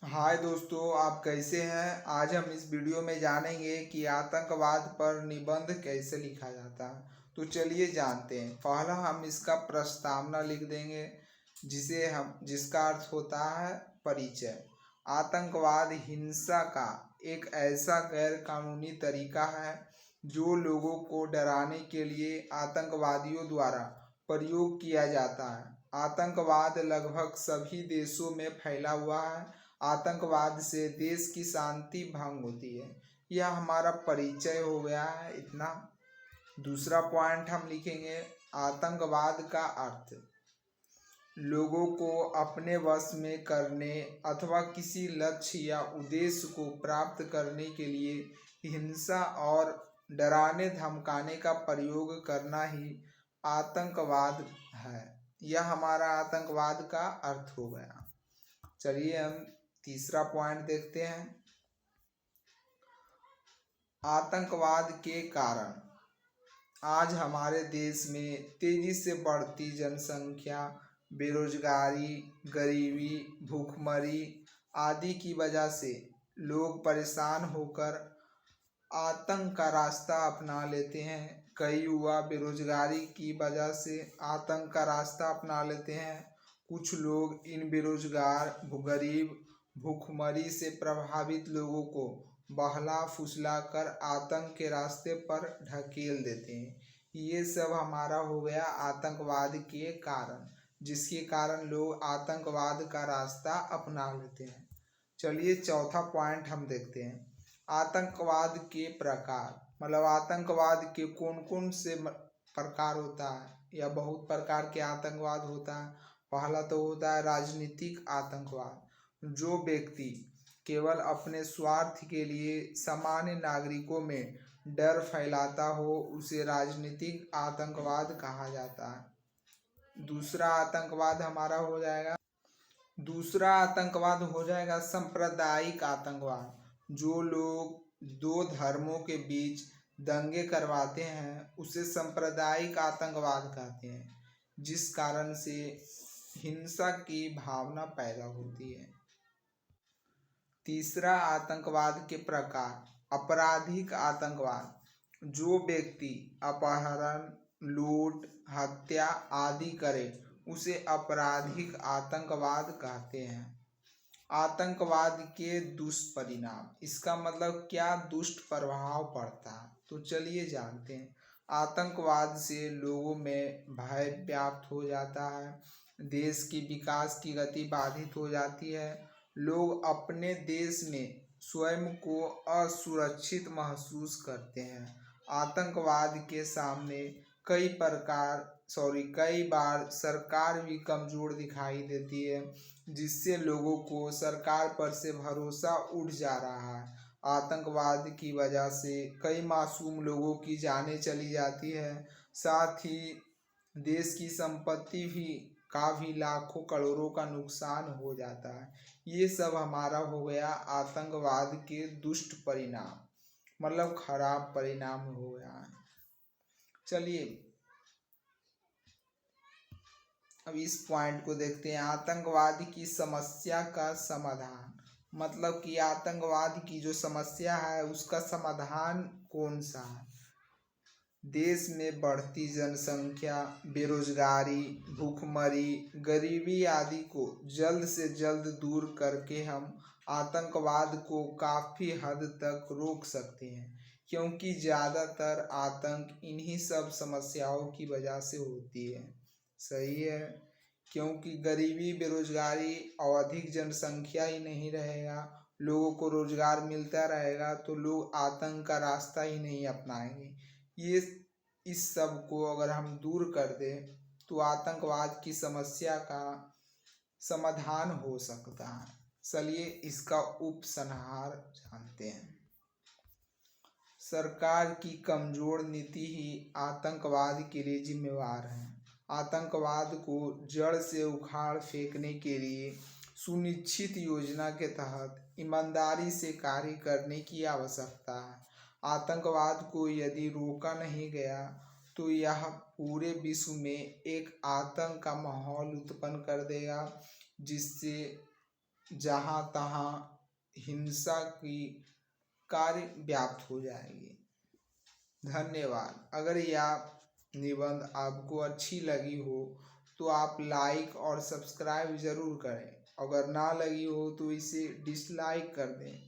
हाय दोस्तों, आप कैसे हैं। आज हम इस वीडियो में जानेंगे कि आतंकवाद पर निबंध कैसे लिखा जाता है। तो चलिए जानते हैं। पहला हम इसका प्रस्तावना लिख देंगे जिसका अर्थ होता है परिचय। आतंकवाद हिंसा का एक ऐसा गैर कानूनी तरीका है जो लोगों को डराने के लिए आतंकवादियों द्वारा प्रयोग किया जाता है। आतंकवाद लगभग सभी देशों में फैला हुआ है। आतंकवाद से देश की शांति भंग होती है। यह हमारा परिचय हो गया है इतना। दूसरा पॉइंट हम लिखेंगे, आतंकवाद का अर्थ लोगों को अपने वश में करने अथवा किसी लक्ष्य या उद्देश्य को प्राप्त करने के लिए हिंसा और डराने धमकाने का प्रयोग करना ही आतंकवाद है। यह हमारा आतंकवाद का अर्थ हो गया। चलिए हम तीसरा पॉइंट देखते हैं, आतंकवाद के कारण। आज हमारे देश में तेजी से बढ़ती जनसंख्या, बेरोजगारी, गरीबी, भूखमरी आदि की वजह से लोग परेशान होकर आतंक का रास्ता अपना लेते हैं। कई युवा बेरोजगारी की वजह से आतंक का रास्ता अपना लेते हैं। कुछ लोग इन बेरोजगार, गरीब, भूखमरी से प्रभावित लोगों को बहला फुसला कर आतंक के रास्ते पर ढकेल देते हैं। ये सब हमारा हो गया आतंकवाद के कारण, जिसके कारण लोग आतंकवाद का रास्ता अपना लेते हैं। चलिए चौथा पॉइंट हम देखते हैं, आतंकवाद के प्रकार। मतलब आतंकवाद के कौन कौन से प्रकार होता है या बहुत प्रकार के आतंकवाद होता है। पहला तो होता है राजनीतिक आतंकवाद। जो व्यक्ति केवल अपने स्वार्थ के लिए सामान्य नागरिकों में डर फैलाता हो उसे राजनीतिक आतंकवाद कहा जाता है। दूसरा आतंकवाद हो जाएगा सांप्रदायिक आतंकवाद। जो लोग दो धर्मों के बीच दंगे करवाते हैं उसे सांप्रदायिक आतंकवाद कहते हैं, जिस कारण से हिंसा की भावना पैदा होती है। तीसरा आतंकवाद के प्रकार, आपराधिक आतंकवाद। जो व्यक्ति अपहरण, लूट, हत्या आदि करे उसे आपराधिक आतंकवाद कहते हैं। आतंकवाद के दुष्परिणाम, इसका मतलब क्या दुष्ट प्रभाव पड़ता है, तो चलिए जानते हैं। आतंकवाद से लोगों में भय व्याप्त हो जाता है। देश की विकास की गति बाधित हो जाती है। लोग अपने देश में स्वयं को असुरक्षित महसूस करते हैं। आतंकवाद के सामने कई बार सरकार भी कमज़ोर दिखाई देती है, जिससे लोगों को सरकार पर से भरोसा उठ जा रहा है। आतंकवाद की वजह से कई मासूम लोगों की जानें चली जाती है। साथ ही देश की संपत्ति का भी लाखों करोड़ों का नुकसान हो जाता है। ये सब हमारा हो गया आतंकवाद के दुष्ट परिणाम, मतलब खराब परिणाम हो गया है। चलिए अब इस पॉइंट को देखते हैं, आतंकवाद की समस्या का समाधान। मतलब कि आतंकवाद की जो समस्या है उसका समाधान कौन सा है। देश में बढ़ती जनसंख्या, बेरोजगारी, भूखमरी, गरीबी आदि को जल्द से जल्द दूर करके हम आतंकवाद को काफ़ी हद तक रोक सकते हैं, क्योंकि ज़्यादातर आतंक इन्हीं सब समस्याओं की वजह से होती है। सही है, क्योंकि गरीबी, बेरोजगारी और अधिक जनसंख्या ही नहीं रहेगा, लोगों को रोजगार मिलता रहेगा तो लोग आतंक का रास्ता ही नहीं अपनाएंगे। ये इस सब को अगर हम दूर कर दें तो आतंकवाद की समस्या का समाधान हो सकता है। चलिए इसका उपसंहार जानते हैं। सरकार की कमजोर नीति ही आतंकवाद के लिए जिम्मेवार है। आतंकवाद को जड़ से उखाड़ फेंकने के लिए सुनिश्चित योजना के तहत ईमानदारी से कार्य करने की आवश्यकता है। आतंकवाद को यदि रोका नहीं गया तो यह पूरे विश्व में एक आतंक का माहौल उत्पन्न कर देगा, जिससे जहाँ तहाँ हिंसा की कार्य व्याप्त हो जाएंगे। धन्यवाद। अगर यह निबंध आपको अच्छी लगी हो तो आप लाइक और सब्सक्राइब ज़रूर करें। अगर ना लगी हो तो इसे डिसलाइक कर दें।